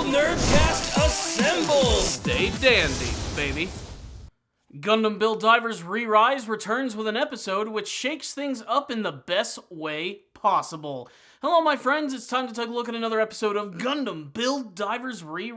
Nerdcast assemble! Stay dandy, baby. Gundam Build Divers Re returns with an episode which shakes things up in the best way possible. Hello, my friends, it's time to take a look at another episode of Gundam Build Divers Re.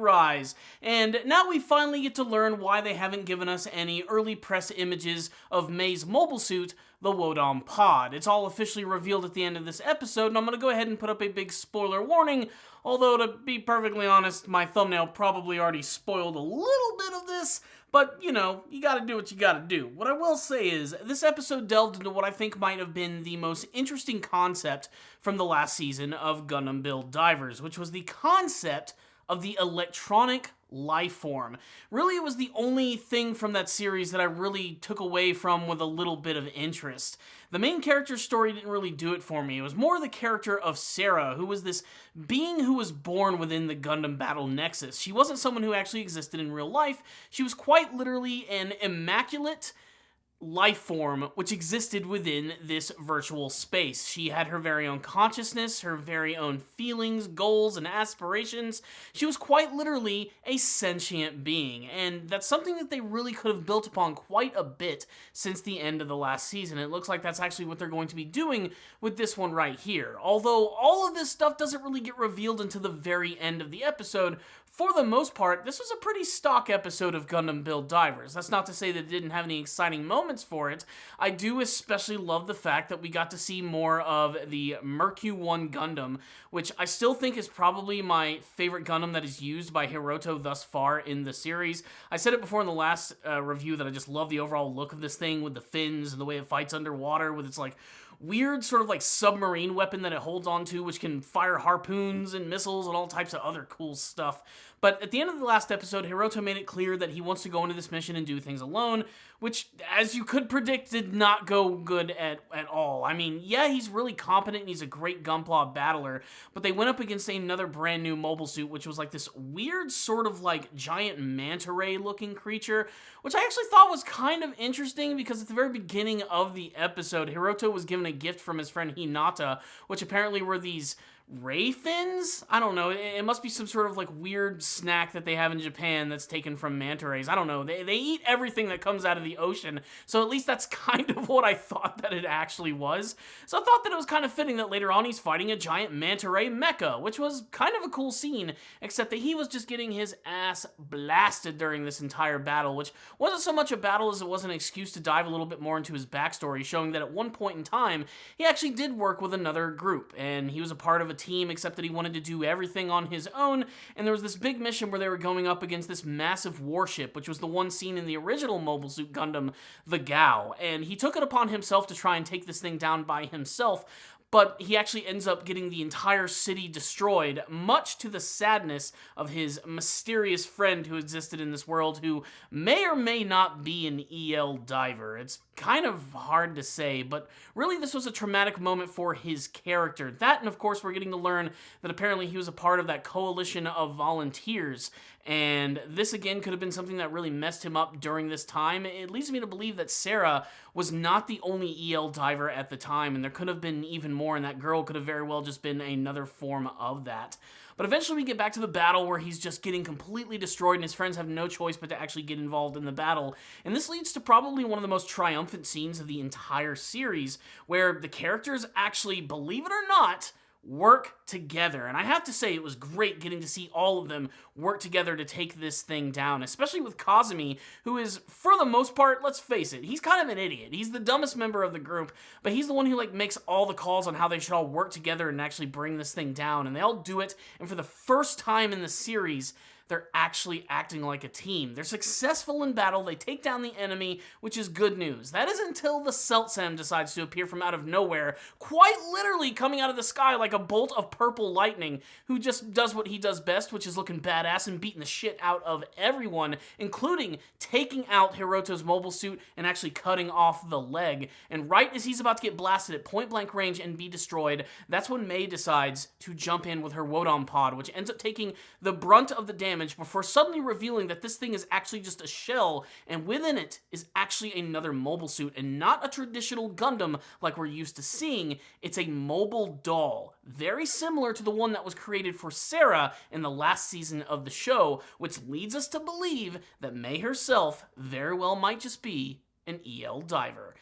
And now we finally get to learn why they haven't given us any early press images of Mei's mobile suit, the Wodam Pod. It's all officially revealed at the end of this episode, and I'm going to go ahead and put up a big spoiler warning, although to be perfectly honest, my thumbnail probably already spoiled a little bit of this, but, you know, you gotta do what you gotta do. What I will say is, this episode delved into what I think might have been the most interesting concept from the last season of Gundam Build Divers, which was the concept of the electronic life form. Really, it was the only thing from that series that I really took away from with a little bit of interest. The main character's story didn't really do it for me. It was more the character of Sarah, who was this being who was born within the Gundam Battle Nexus. She wasn't someone who actually existed in real life. She was quite literally an immaculate life form which existed within this virtual space. She had her very own consciousness, her very own feelings, goals, and aspirations. She was quite literally a sentient being, and that's something that they really could have built upon quite a bit since the end of the last season. It looks like that's actually what they're going to be doing with this one right here. Although all of this stuff doesn't really get revealed until the very end of the episode, for the most part, this was a pretty stock episode of Gundam Build Divers. That's not to say that it didn't have any exciting moments for it. I do especially love the fact that we got to see more of the Mercu-1 Gundam, which I still think is probably my favorite Gundam that is used by Hiroto thus far in the series. I said it before in the last review that I just love the overall look of this thing with the fins and the way it fights underwater with its like weird sort of like submarine weapon that it holds onto, which can fire harpoons and missiles and all types of other cool stuff. But at the end of the last episode, Hiroto made it clear that he wants to go into this mission and do things alone, which, as you could predict, did not go good at all. I mean, yeah, he's really competent and he's a great Gunpla battler, but they went up against another brand new mobile suit, which was like this weird sort of like giant manta ray looking creature, which I actually thought was kind of interesting because at the very beginning of the episode, Hiroto was given a gift from his friend Hinata, which apparently were these ray fins? I don't know. It must be some sort of like weird snack that they have in Japan that's taken from manta rays. I don't know. They eat everything that comes out of the ocean, so at least that's kind of what I thought that it actually was. So I thought that it was kind of fitting that later on he's fighting a giant manta ray mecha, which was kind of a cool scene, except that he was just getting his ass blasted during this entire battle, which wasn't so much a battle as it was an excuse to dive a little bit more into his backstory, showing that at one point in time, he actually did work with another group, and he was a part of a team, except that he wanted to do everything on his own, and there was this big mission where they were going up against this massive warship, which was the one seen in the original Mobile Suit Gundam, the Gao, and he took it upon himself to try and take this thing down by himself, but he actually ends up getting the entire city destroyed, much to the sadness of his mysterious friend who existed in this world, who may or may not be an EL diver. It's kind of hard to say, but really this was a traumatic moment for his character. That, and of course, we're getting to learn that apparently he was a part of that coalition of volunteers, and this again could have been something that really messed him up during this time. It leads me to believe that Sarah was not the only EL diver at the time, and there could have been even more, and that girl could have very well just been another form of that. But eventually we get back to the battle where he's just getting completely destroyed and his friends have no choice but to actually get involved in the battle. And this leads to probably one of the most triumphant scenes of the entire series, where the characters actually, believe it or not, work together. And I have to say, it was great getting to see all of them work together to take this thing down, especially with Kazumi, who is, for the most part, let's face it, he's kind of an idiot. He's the dumbest member of the group, but he's the one who like makes all the calls on how they should all work together and actually bring this thing down, and they all do it, and for the first time in the series, they're actually acting like a team. They're successful in battle, they take down the enemy, which is good news. That is until the Seltsam decides to appear from out of nowhere, quite literally coming out of the sky like a bolt of purple lightning, who just does what he does best, which is looking badass and beating the shit out of everyone, including taking out Hiroto's mobile suit and actually cutting off the leg. And right as he's about to get blasted at point blank range and be destroyed, that's when Mei decides to jump in with her Wodam pod, which ends up taking the brunt of the damage damage before suddenly revealing that this thing is actually just a shell, and within it is actually another mobile suit, and not a traditional Gundam like we're used to seeing. It's a mobile doll, very similar to the one that was created for Sarah in the last season of the show, which leads us to believe that May herself very well might just be an EL diver.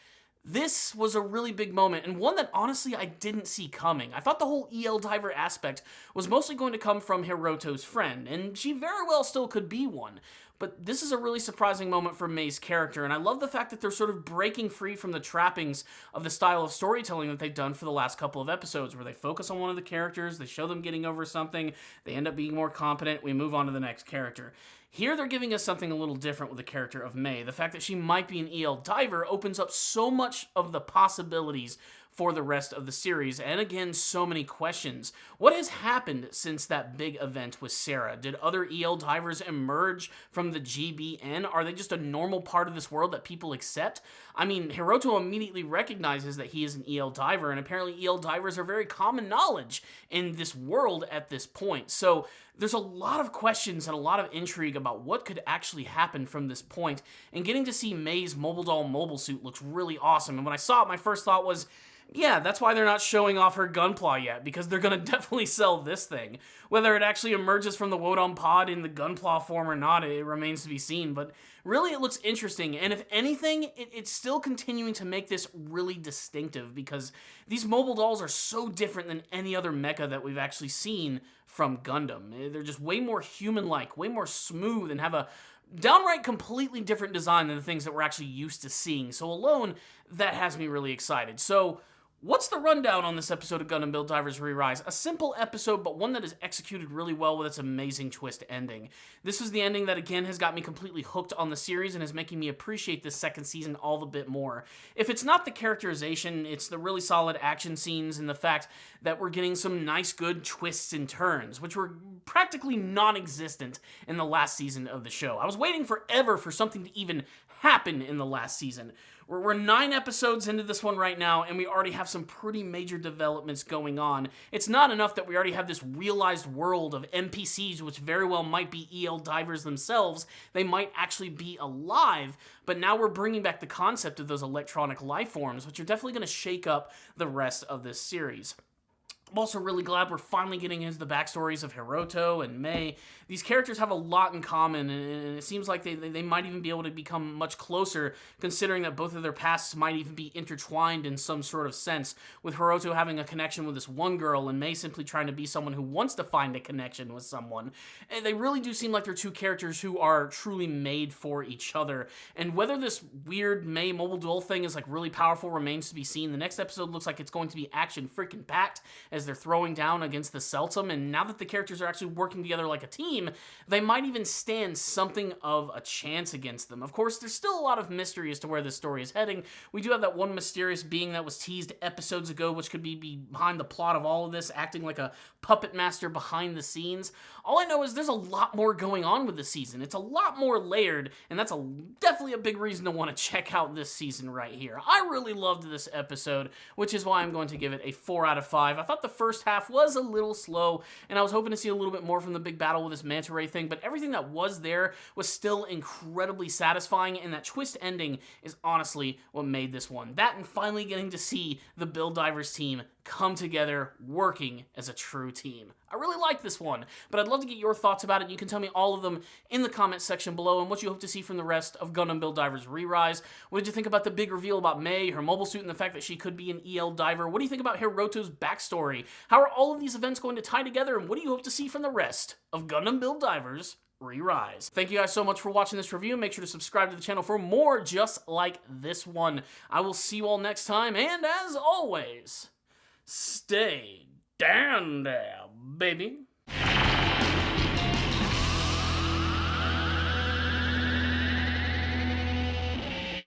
This was a really big moment, and one that honestly I didn't see coming. I thought the whole EL diver aspect was mostly going to come from Hiroto's friend, and she very well still could be one. But this is a really surprising moment for May's character, and I love the fact that they're sort of breaking free from the trappings of the style of storytelling that they've done for the last couple of episodes, where they focus on one of the characters, they show them getting over something, they end up being more competent, we move on to the next character. Here they're giving us something a little different with the character of May. The fact that she might be an EL diver opens up so much of the possibilities for the rest of the series, and again, so many questions. What has happened since that big event with Sarah? Did other EL divers emerge from the GBN? Are they just a normal part of this world that people accept? I mean, Hiroto immediately recognizes that he is an EL diver, and apparently EL divers are very common knowledge in this world at this point. So there's a lot of questions and a lot of intrigue about what could actually happen from this point, and getting to see May's mobile doll mobile suit looks really awesome. And when I saw it, my first thought was, yeah, that's why they're not showing off her gunpla yet, because they're gonna definitely sell this thing. Whether it actually emerges from the Wodon pod in the gunpla form or not, it remains to be seen, but really it looks interesting, and if anything, it's still continuing to make this really distinctive, because these mobile dolls are so different than any other mecha that we've actually seen from Gundam. They're just way more human-like, way more smooth, and have a downright completely different design than the things that we're actually used to seeing. So alone, that has me really excited. So what's the rundown on this episode of Gundam Build Divers Re Rise? A simple episode, but one that is executed really well with its amazing twist ending. This is the ending that, again, has got me completely hooked on the series and is making me appreciate this second season all the bit more. If it's not the characterization, it's the really solid action scenes and the fact that we're getting some nice, good twists and turns, which were practically non-existent in the last season of the show. I was waiting forever for something to even happen in the last season. We're 9 episodes into this one right now, and we already have some pretty major developments going on. It's not enough that we already have this realized world of NPCs, which very well might be EL divers themselves. They might actually be alive, but now we're bringing back the concept of those electronic life forms, which are definitely going to shake up the rest of this series. I'm also really glad we're finally getting into the backstories of Hiroto and May. These characters have a lot in common, and it seems like they might even be able to become much closer, considering that both of their pasts might even be intertwined in some sort of sense, with Hiroto having a connection with this one girl, and May simply trying to be someone who wants to find a connection with someone. And they really do seem like they're two characters who are truly made for each other, and whether this weird May mobile duel thing is like really powerful remains to be seen. The next episode looks like it's going to be action-freaking-packed, as they're throwing down against the Celtum, and now that the characters are actually working together like a team, they might even stand something of a chance against them. Of course, there's still a lot of mystery as to where this story is heading. We do have that one mysterious being that was teased episodes ago, which could be behind the plot of all of this, acting like a puppet master behind the scenes. All I know is there's a lot more going on with this season. It's a lot more layered, and that's definitely a big reason to want to check out this season right here. I really loved this episode, which is why I'm going to give it a 4 out of 5. I thought the first half was a little slow, and I was hoping to see a little bit more from the big battle with this manta ray thing, but everything that was there was still incredibly satisfying, and that twist ending is honestly what made this one. That and finally getting to see the Build Divers team come together working as a true team. I really like this one, but I'd love to get your thoughts about it. You can tell me all of them in the comment section below, and what you hope to see from the rest of Gundam Build Divers Re Rise. What did you think about the big reveal about May, her mobile suit, and the fact that she could be an EL diver? What do you think about Hiroto's backstory? How are all of these events going to tie together, and what do you hope to see from the rest of Gundam Build Divers Re Rise? Thank you guys so much for watching this review. Make sure to subscribe to the channel for more just like this one. I will see you all next time, and as always, stay down there, baby.